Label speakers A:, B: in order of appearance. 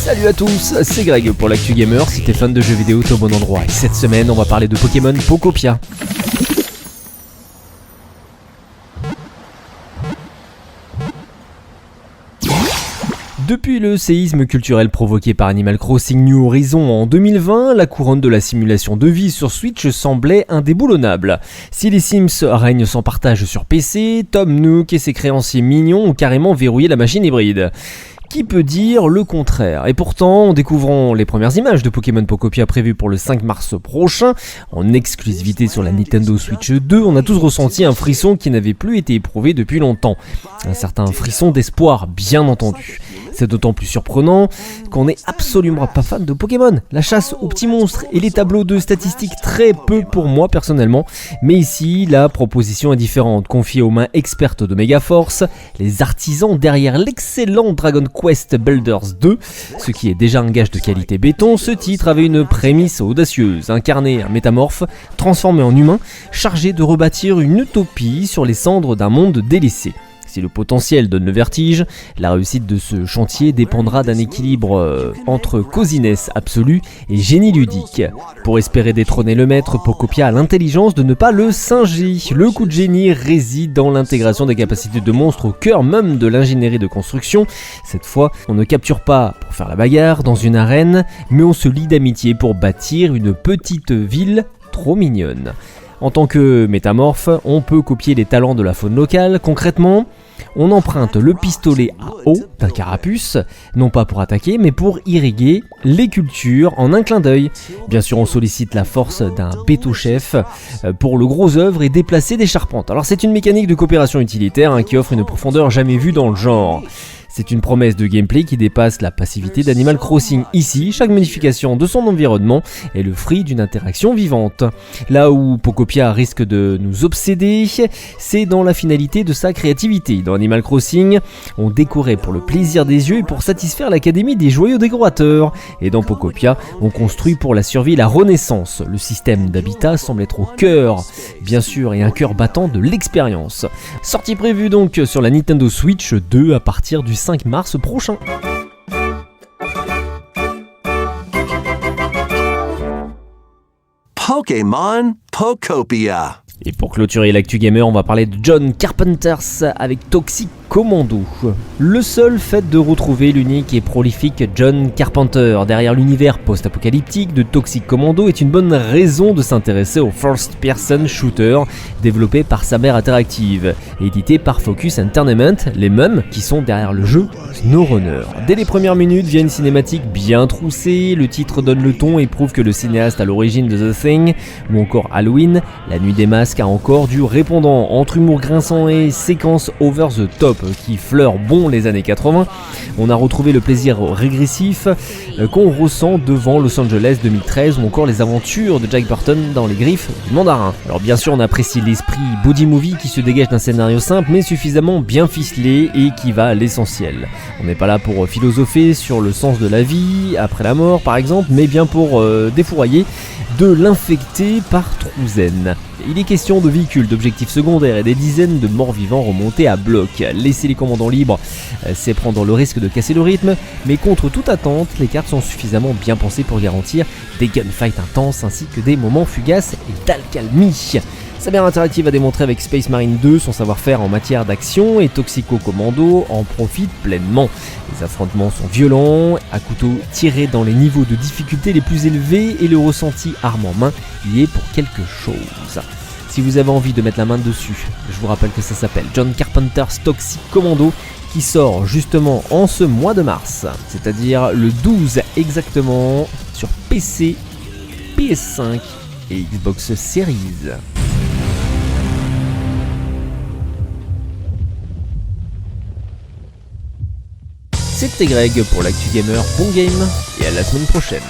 A: Salut à tous, c'est Greg pour l'Actu Gamer. Si t'es fan de jeux vidéo, t'es au bon endroit. Et cette semaine, on va parler de Pokémon Pokopia. Depuis le séisme culturel provoqué par Animal Crossing New Horizons en 2020, la couronne de la simulation de vie sur Switch semblait indéboulonnable. Si les Sims règnent sans partage sur PC, Tom Nook et ses créanciers mignons ont carrément verrouillé la machine hybride. Qui peut dire le contraire? Et pourtant, en découvrant les premières images de Pokémon Pokopia prévues pour le 5 mars prochain, en exclusivité sur la Nintendo Switch 2, on a tous ressenti un frisson qui n'avait plus été éprouvé depuis longtemps. Un certain frisson d'espoir, bien entendu. C'est d'autant plus surprenant qu'on n'est absolument pas fan de Pokémon. La chasse aux petits monstres et les tableaux de statistiques très peu pour moi personnellement. Mais ici, la proposition est différente. Confiée aux mains expertes de Megaforce, les artisans derrière l'excellent Dragon Quest Builders 2, ce qui est déjà un gage de qualité béton, ce titre avait une prémisse audacieuse. Incarner un métamorphe, transformé en humain, chargé de rebâtir une utopie sur les cendres d'un monde délaissé. Si le potentiel donne le vertige, la réussite de ce chantier dépendra d'un équilibre entre cosiness absolue et génie ludique. Pour espérer détrôner le maître, Pokopia a l'intelligence de ne pas le singer. Le coup de génie réside dans l'intégration des capacités de monstres au cœur même de l'ingénierie de construction. Cette fois, on ne capture pas pour faire la bagarre dans une arène, mais on se lie d'amitié pour bâtir une petite ville trop mignonne. En tant que métamorphe, on peut copier les talents de la faune locale. Concrètement, on emprunte le pistolet à eau d'un carapuce, non pas pour attaquer, mais pour irriguer les cultures en un clin d'œil. Bien sûr, on sollicite la force d'un béto-chef pour le gros œuvre et déplacer des charpentes. Alors c'est une mécanique de coopération utilitaire qui offre une profondeur jamais vue dans le genre. C'est une promesse de gameplay qui dépasse la passivité d'Animal Crossing. Ici, chaque modification de son environnement est le fruit d'une interaction vivante. Là où Pokopia risque de nous obséder, c'est dans la finalité de sa créativité. Dans Animal Crossing, on décorait pour le plaisir des yeux et pour satisfaire l'académie des joyaux décorateurs. Et dans Pokopia, on construit pour la survie et la renaissance. Le système d'habitat semble être au cœur, bien sûr, et un cœur battant de l'expérience. Sortie prévue donc sur la Nintendo Switch 2 à partir du 5 mars prochain.
B: Pokémon Pokopia.
A: Et pour clôturer l'actu gamer, on va parler de John Carpenter avec Toxic Commando. Le seul fait de retrouver l'unique et prolifique John Carpenter derrière l'univers post-apocalyptique de Toxic Commando est une bonne raison de s'intéresser au first-person shooter développé par Saber Interactive et édité par Focus Entertainment, les mêmes qui sont derrière le jeu SnowRunner. Dès les premières minutes, via une cinématique bien troussée, le titre donne le ton et prouve que le cinéaste à l'origine de The Thing ou encore Halloween, La Nuit des Masques, a encore du répondant. Entre humour grinçant et séquences over the top qui fleurent bon les années 80, on a retrouvé le plaisir régressif qu'on ressent devant Los Angeles 2013 ou encore les aventures de Jack Burton dans les griffes du mandarin. Alors bien sûr, on apprécie l'esprit body movie qui se dégage d'un scénario simple mais suffisamment bien ficelé et qui va à l'essentiel. On n'est pas là pour philosopher sur le sens de la vie après la mort par exemple, mais bien pour défourailler de l'infecté par Trouzen. Il est question de véhicules, d'objectifs secondaires et des dizaines de morts vivants remontés à bloc. Laisser les commandants libres, c'est prendre le risque de casser le rythme, mais contre toute attente, les cartes sont suffisamment bien pensées pour garantir des gunfights intenses ainsi que des moments fugaces et d'alcalmie. Saber Interactive a démontré avec Space Marine 2 son savoir-faire en matière d'action et Toxico Commando en profite pleinement. Les affrontements sont violents, à couteau tiré dans les niveaux de difficulté les plus élevés et le ressenti arme en main y est pour quelque chose. Si vous avez envie de mettre la main dessus, je vous rappelle que ça s'appelle John Carpenter's Toxic Commando qui sort justement en ce mois de mars, c'est-à-dire le 12 exactement sur PC, PS5 et Xbox Series. C'était Greg pour l'Actu Gamer, bon game et à la semaine prochaine.